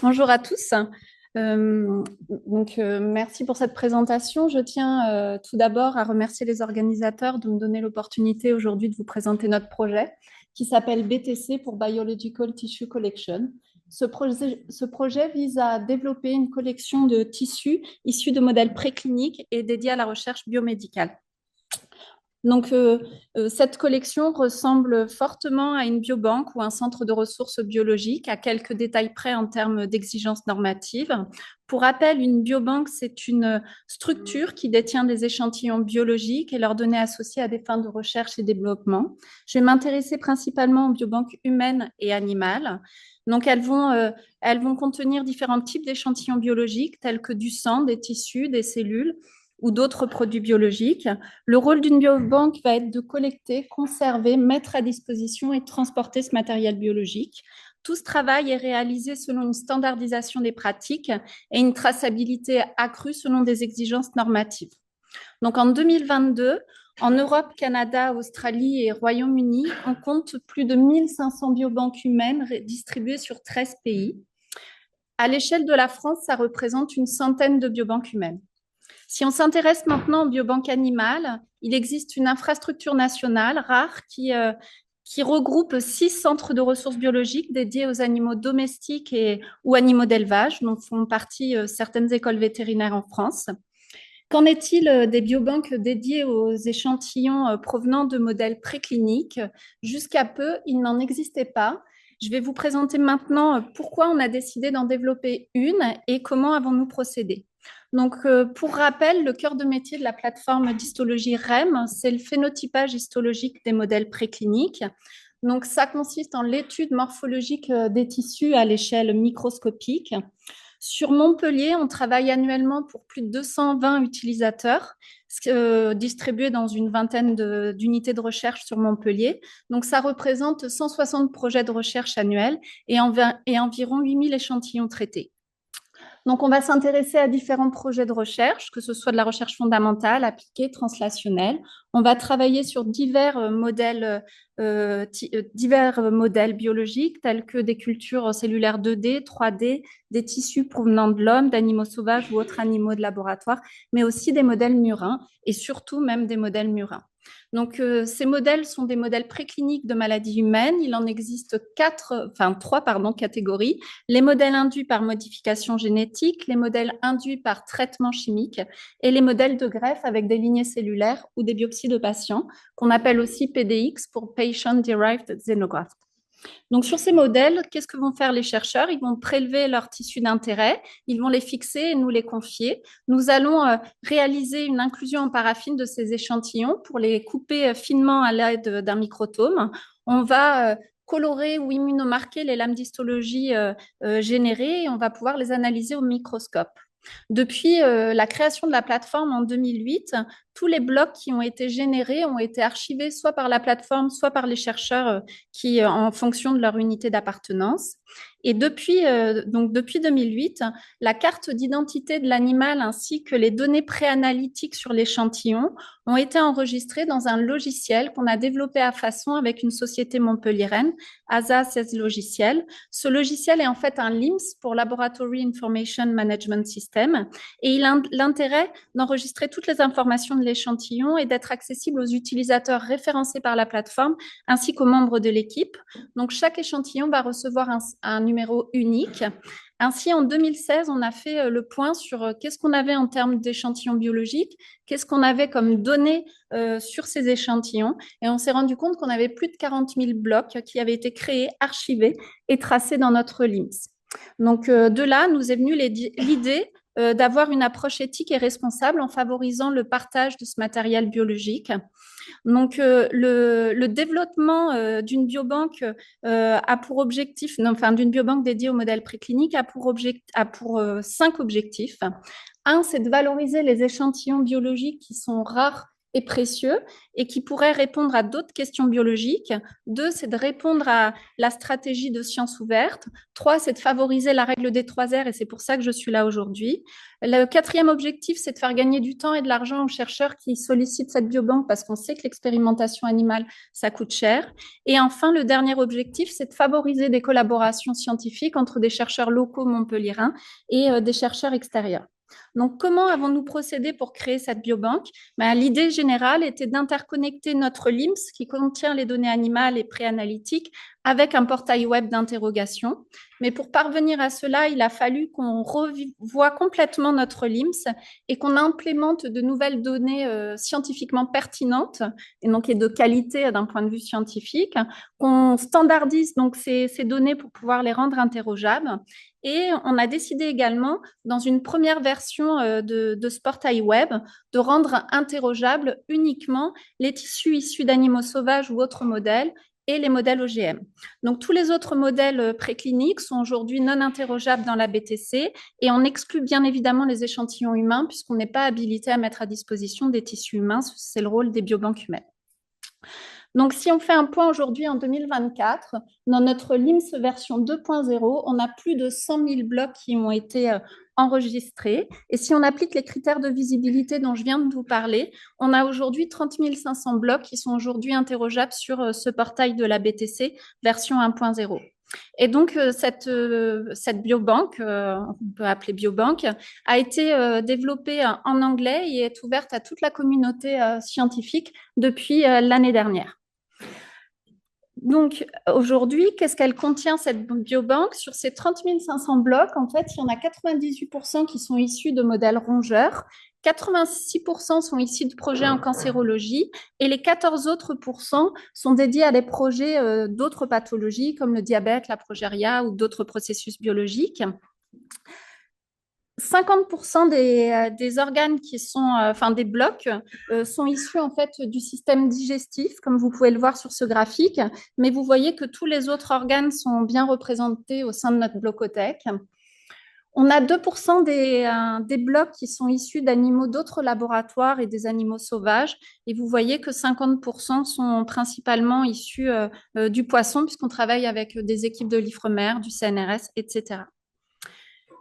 Bonjour à tous. Merci pour cette présentation. Je tiens tout d'abord à remercier les organisateurs de me donner l'opportunité aujourd'hui de vous présenter notre projet qui s'appelle BTC pour Biological Tissue Collection. Ce projet vise à développer une collection de tissus issus de modèles précliniques et dédiés à la recherche biomédicale. Cette collection ressemble fortement à une biobanque ou un centre de ressources biologiques, à quelques détails près en termes d'exigences normatives. Pour rappel, une biobanque, c'est une structure qui détient des échantillons biologiques et leurs données associées à des fins de recherche et développement. Je vais m'intéresser principalement aux biobanques humaines et animales. Elles vont contenir différents types d'échantillons biologiques, tels que du sang, des tissus, des cellules, ou d'autres produits biologiques. Le rôle d'une biobanque va être de collecter, conserver, mettre à disposition et transporter ce matériel biologique. Tout ce travail est réalisé selon une standardisation des pratiques et une traçabilité accrue selon des exigences normatives. Donc en 2022, en Europe, Canada, Australie et Royaume-Uni, on compte plus de 1500 biobanques humaines distribuées sur 13 pays. À l'échelle de la France, ça représente une centaine de biobanques humaines. Si on s'intéresse maintenant aux biobanques animales, il existe une infrastructure nationale rare qui regroupe 6 centres de ressources biologiques dédiés aux animaux domestiques ou animaux d'élevage, dont font partie certaines écoles vétérinaires en France. Qu'en est-il des biobanques dédiées aux échantillons provenant de modèles précliniques? Jusqu'à peu, il n'en existait pas. Je vais vous présenter maintenant pourquoi on a décidé d'en développer une et comment avons-nous procédé. Pour rappel, le cœur de métier de la plateforme d'histologie REM, c'est le phénotypage histologique des modèles précliniques. Donc, ça consiste en l'étude morphologique des tissus à l'échelle microscopique. Sur Montpellier, on travaille annuellement pour plus de 220 utilisateurs distribués dans une vingtaine d'unités de recherche sur Montpellier. Donc, ça représente 160 projets de recherche annuels et environ 8000 échantillons traités. Donc, on va s'intéresser à différents projets de recherche, que ce soit de la recherche fondamentale, appliquée, translationnelle. On va travailler sur divers modèles biologiques, tels que des cultures cellulaires 2D, 3D, des tissus provenant de l'homme, d'animaux sauvages ou autres animaux de laboratoire, mais aussi des modèles murins et surtout même des modèles murins. Ces modèles sont des modèles précliniques de maladies humaines. Il en existe trois catégories. Les modèles induits par modification génétique, les modèles induits par traitement chimique et les modèles de greffe avec des lignées cellulaires ou des biopsies de patients, qu'on appelle aussi PDX pour Patient Derived Xenograft. Donc, sur ces modèles, qu'est-ce que vont faire les chercheurs? Ils vont prélever leurs tissus d'intérêt, ils vont les fixer et nous les confier. Nous allons réaliser une inclusion en paraffine de ces échantillons pour les couper finement à l'aide d'un microtome. On va colorer ou immunomarquer les lames d'histologie générées et on va pouvoir les analyser au microscope. Depuis la création de la plateforme en 2008, tous les blocs qui ont été générés ont été archivés soit par la plateforme, soit par les chercheurs en fonction de leur unité d'appartenance. Et depuis 2008, la carte d'identité de l'animal ainsi que les données préanalytiques sur l'échantillon ont été enregistrées dans un logiciel qu'on a développé à Façon avec une société montpelliéraine, ASA 16 Logiciels. Ce logiciel est en fait un LIMS pour Laboratory Information Management System et il a l'intérêt d'enregistrer toutes les informations de l'échantillon et d'être accessible aux utilisateurs référencés par la plateforme ainsi qu'aux membres de l'équipe. Donc, chaque échantillon va recevoir un numéro unique. Ainsi, en 2016, on a fait le point sur qu'est-ce qu'on avait en termes d'échantillons biologiques, qu'est-ce qu'on avait comme données sur ces échantillons. Et on s'est rendu compte qu'on avait plus de 40 000 blocs qui avaient été créés, archivés et tracés dans notre LIMS. Donc, de là, nous est venue l'idée d'avoir une approche éthique et responsable en favorisant le partage de ce matériel biologique. Le développement d'une biobanque d'une biobanque dédiée au modèle préclinique a pour 5 objectifs. Un, c'est de valoriser les échantillons biologiques qui sont rares est précieux et qui pourrait répondre à d'autres questions biologiques. 2, c'est de répondre à la stratégie de sciences ouvertes. 3, c'est de favoriser la règle des 3 R et c'est pour ça que je suis là aujourd'hui. Le 4e objectif, c'est de faire gagner du temps et de l'argent aux chercheurs qui sollicitent cette biobanque parce qu'on sait que l'expérimentation animale, ça coûte cher. Et enfin, le dernier objectif, c'est de favoriser des collaborations scientifiques entre des chercheurs locaux montpelliérains et des chercheurs extérieurs. Donc, comment avons-nous procédé pour créer cette biobanque? L'idée générale était d'interconnecter notre LIMS, qui contient les données animales et préanalytiques, avec un portail web d'interrogation. Mais pour parvenir à cela, il a fallu qu'on revoie complètement notre LIMS et qu'on implémente de nouvelles données scientifiquement pertinentes et donc et de qualité d'un point de vue scientifique, qu'on standardise donc ces données pour pouvoir les rendre interrogeables. Et on a décidé également, dans une première version de ce portail web, de rendre interrogeables uniquement les tissus issus d'animaux sauvages ou autres modèles et les modèles OGM. Donc, tous les autres modèles précliniques sont aujourd'hui non interrogeables dans la BTC et on exclut bien évidemment les échantillons humains puisqu'on n'est pas habilité à mettre à disposition des tissus humains. C'est le rôle des biobanques humaines. Donc, si on fait un point aujourd'hui en 2024, dans notre LIMS version 2.0, on a plus de 100 000 blocs qui ont été enregistrés. Et si on applique les critères de visibilité dont je viens de vous parler, on a aujourd'hui 30 500 blocs qui sont aujourd'hui interrogeables sur ce portail de la BTC version 1.0. Et donc, cette biobanque, on peut appeler biobanque, a été développée en anglais et est ouverte à toute la communauté scientifique depuis l'année dernière. Donc, aujourd'hui, qu'est-ce qu'elle contient, cette biobanque? Sur ces 30 500 blocs, en fait, il y en a 98% qui sont issus de modèles rongeurs, 86% sont issus de projets en cancérologie et les 14 autres pourcents sont dédiés à des projets d'autres pathologies comme le diabète, la progéria ou d'autres processus biologiques. 50% des organes qui sont, des blocs, sont issus en fait du système digestif, comme vous pouvez le voir sur ce graphique, mais vous voyez que tous les autres organes sont bien représentés au sein de notre blocothèque. On a 2% des blocs qui sont issus d'animaux d'autres laboratoires et des animaux sauvages, et vous voyez que 50% sont principalement issus du poisson, puisqu'on travaille avec des équipes de l'IFREMER, du CNRS, etc.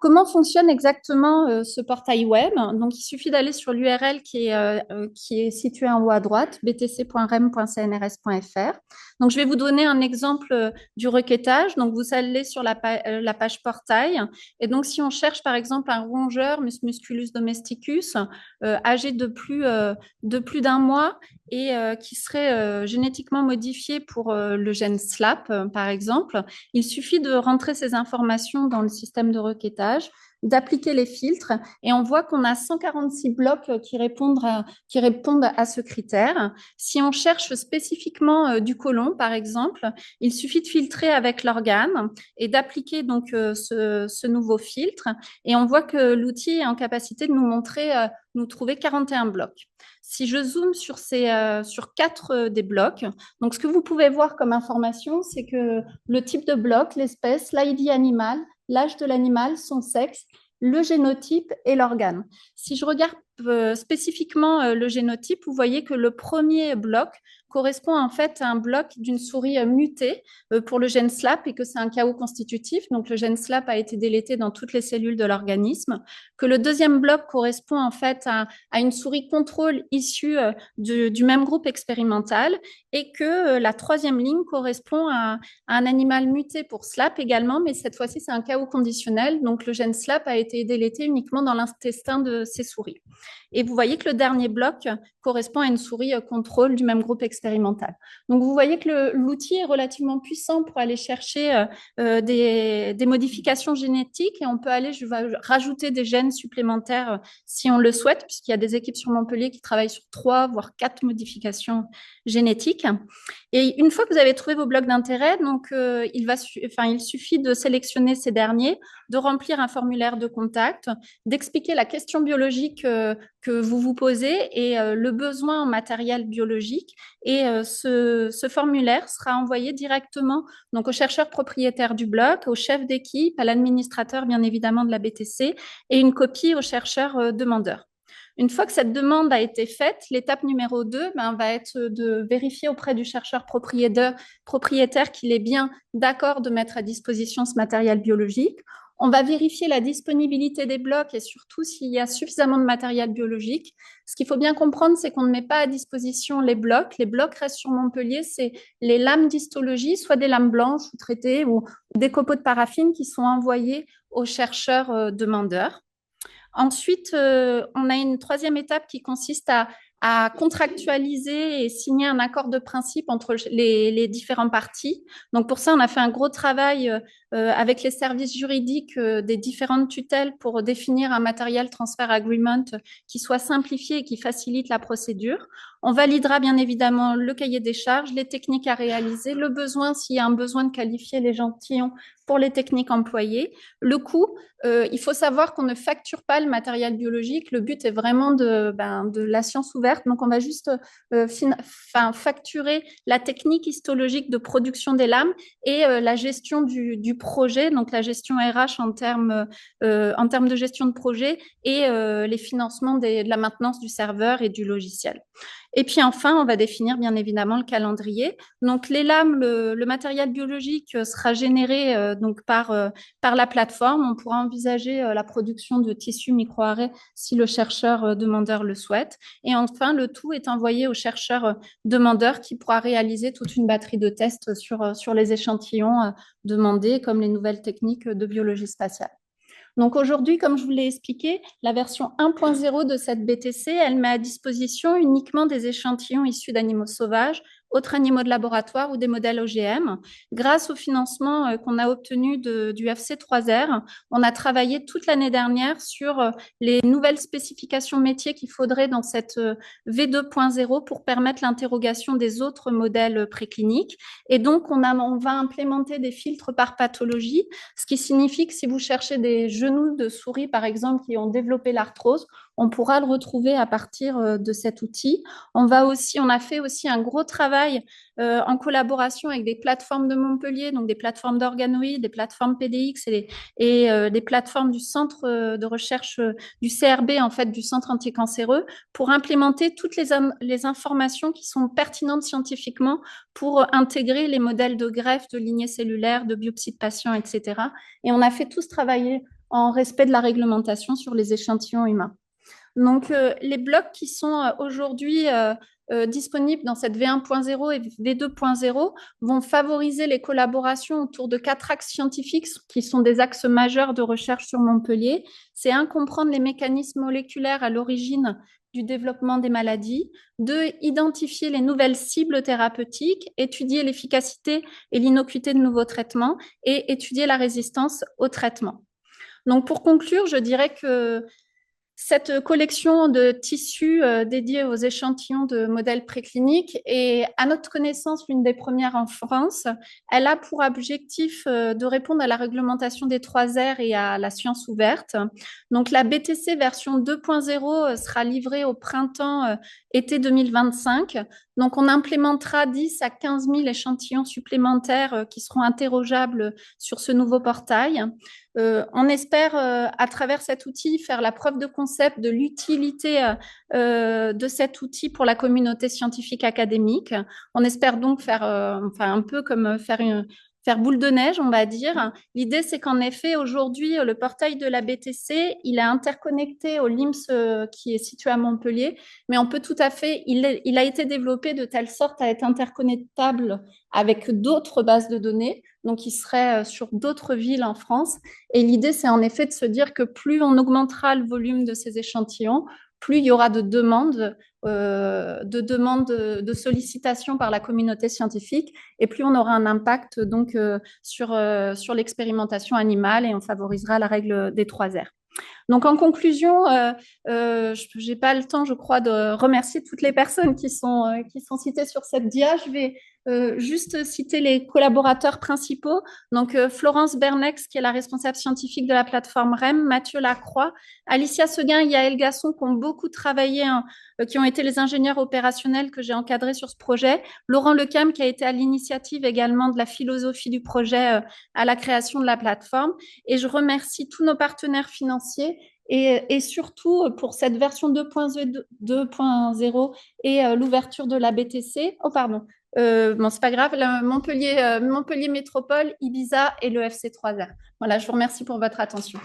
Comment fonctionne exactement ce portail web? Donc, il suffit d'aller sur l'URL qui est située en haut à droite, btc.rem.cnrs.fr. Donc, je vais vous donner un exemple du requêtage. Donc, vous allez sur la page portail. Et donc, si on cherche, par exemple, un rongeur Musculus domesticus âgé de plus d'un mois et qui serait génétiquement modifié pour le gène SLAP, par exemple, il suffit de rentrer ces informations dans le système de requêtage, d'appliquer les filtres et on voit qu'on a 146 blocs qui répondent à ce critère. Si on cherche spécifiquement du côlon, par exemple, il suffit de filtrer avec l'organe et d'appliquer donc ce nouveau filtre et on voit que l'outil est en capacité de nous trouver 41 blocs. Si je zoome sur 4 des blocs, donc ce que vous pouvez voir comme information, c'est que le type de bloc, l'espèce, l'ID animal, l'âge de l'animal, son sexe, le génotype et l'organe. Si je regarde spécifiquement le génotype, vous voyez que le premier bloc correspond en fait à un bloc d'une souris mutée pour le gène SLAP et que c'est un chaos constitutif. Donc, le gène SLAP a été délété dans toutes les cellules de l'organisme. Que le deuxième bloc correspond en fait à une souris contrôle issue du même groupe expérimental et que la troisième ligne correspond à un animal muté pour SLAP également, mais cette fois-ci, c'est un chaos conditionnel. Donc, le gène SLAP a été délété uniquement dans l'intestin de ces souris. Et vous voyez que le dernier bloc correspond à une souris contrôle du même groupe expérimental. Donc, vous voyez que l'outil est relativement puissant pour aller chercher des modifications génétiques et on peut aller rajouter des gènes supplémentaires si on le souhaite, puisqu'il y a des équipes sur Montpellier qui travaillent sur 3 voire 4 modifications génétiques. Et une fois que vous avez trouvé vos blocs d'intérêt, donc il suffit de sélectionner ces derniers, de remplir un formulaire de contact, d'expliquer la question biologique que vous vous posez et le besoin en matériel biologique. Et ce formulaire sera envoyé directement donc, au chercheur propriétaire du bloc, au chef d'équipe, à l'administrateur bien évidemment de la BTC et une copie au chercheur demandeur. Une fois que cette demande a été faite, l'étape numéro 2 va être de vérifier auprès du chercheur propriétaire qu'il est bien d'accord de mettre à disposition ce matériel biologique. On va vérifier la disponibilité des blocs et surtout s'il y a suffisamment de matériel biologique. Ce qu'il faut bien comprendre, c'est qu'on ne met pas à disposition les blocs. Les blocs restent sur Montpellier, c'est les lames d'histologie, soit des lames blanches ou traitées ou des copeaux de paraffine qui sont envoyés aux chercheurs demandeurs. Ensuite, on a une troisième étape qui consiste à contractualiser et signer un accord de principe entre les différentes parties. Donc pour ça, on a fait un gros travail avec les services juridiques des différentes tutelles pour définir un material transfer agreement qui soit simplifié et qui facilite la procédure. On validera bien évidemment le cahier des charges, les techniques à réaliser, le besoin, s'il y a un besoin de qualifier l'échantillon pour les techniques employées. Le coût, il faut savoir qu'on ne facture pas le matériel biologique. Le but est vraiment de la science ouverte. Donc, on va juste facturer la technique histologique de production des lames et la gestion du projet, donc la gestion RH en termes de gestion de projet et les financements de la maintenance du serveur et du logiciel. Et puis enfin, on va définir bien évidemment le calendrier. Donc les lames, le matériel biologique sera généré par la plateforme. On pourra envisager la production de tissus micro-arrêts si le chercheur demandeur le souhaite. Et enfin, le tout est envoyé au chercheur demandeur qui pourra réaliser toute une batterie de tests sur les échantillons demandés, comme les nouvelles techniques de biologie spatiale. Donc aujourd'hui, comme je vous l'ai expliqué, la version 1.0 de cette BTC, elle met à disposition uniquement des échantillons issus d'animaux sauvages, autres animaux de laboratoire ou des modèles OGM. Grâce au financement qu'on a obtenu du FC3R, on a travaillé toute l'année dernière sur les nouvelles spécifications métiers qu'il faudrait dans cette V2.0 pour permettre l'interrogation des autres modèles précliniques. Et donc, on va implémenter des filtres par pathologie, ce qui signifie que si vous cherchez des genoux de souris, par exemple, qui ont développé l'arthrose, on pourra le retrouver à partir de cet outil. On a fait aussi un gros travail en collaboration avec des plateformes de Montpellier, donc des plateformes d'organoïdes, des plateformes PDX et des plateformes du centre de recherche du CRB, en fait, du centre anticancéreux, pour implémenter toutes les informations qui sont pertinentes scientifiquement pour intégrer les modèles de greffe, de lignées cellulaires, de biopsie de patients, etc. Et on a fait tout ce travail en respect de la réglementation sur les échantillons humains. Donc, les blocs qui sont aujourd'hui disponibles dans cette V1.0 et V2.0 vont favoriser les collaborations autour de 4 axes scientifiques qui sont des axes majeurs de recherche sur Montpellier. C'est un, comprendre les mécanismes moléculaires à l'origine du développement des maladies. 2, identifier les nouvelles cibles thérapeutiques, étudier l'efficacité et l'innocuité de nouveaux traitements et étudier la résistance aux traitements. Donc, pour conclure, je dirais que cette collection de tissus dédiés aux échantillons de modèles précliniques est, à notre connaissance, l'une des premières en France. Elle a pour objectif de répondre à la réglementation des 3R et à la science ouverte. Donc, la BTC version 2.0 sera livrée au printemps-été 2025. Donc, on implémentera 10 à 15 000 échantillons supplémentaires qui seront interrogeables sur ce nouveau portail. On espère, à travers cet outil, faire la preuve de concept de l'utilité de cet outil pour la communauté scientifique académique. On espère donc faire, un peu comme faire boule de neige, on va dire. L'idée, c'est qu'en effet, aujourd'hui, le portail de la BTC, il est interconnecté au LIMS qui est situé à Montpellier, mais on peut tout à fait, il a été développé de telle sorte à être interconnectable avec d'autres bases de données, donc il serait sur d'autres villes en France. Et l'idée, c'est en effet de se dire que plus on augmentera le volume de ces échantillons, plus il y aura de demandes de sollicitations par la communauté scientifique, et plus on aura un impact donc sur l'expérimentation animale et on favorisera la règle des 3 R. Donc, en conclusion, je n'ai pas le temps, je crois, de remercier toutes les personnes qui sont citées sur cette dia. Je vais juste citer les collaborateurs principaux. Donc, Florence Bernex, qui est la responsable scientifique de la plateforme REM, Mathieu Lacroix, Alicia Seguin et Yaël Gasson, qui ont beaucoup travaillé, qui ont été les ingénieurs opérationnels que j'ai encadrés sur ce projet, Laurent Lecam, qui a été à l'initiative également de la philosophie du projet à la création de la plateforme. Et je remercie tous nos partenaires financiers Et surtout pour cette version 2.0 et l'ouverture de la BTC. Oh, pardon. Bon, c'est pas grave. Montpellier, Montpellier Métropole, Ibiza et le FC3R. Voilà, je vous remercie pour votre attention.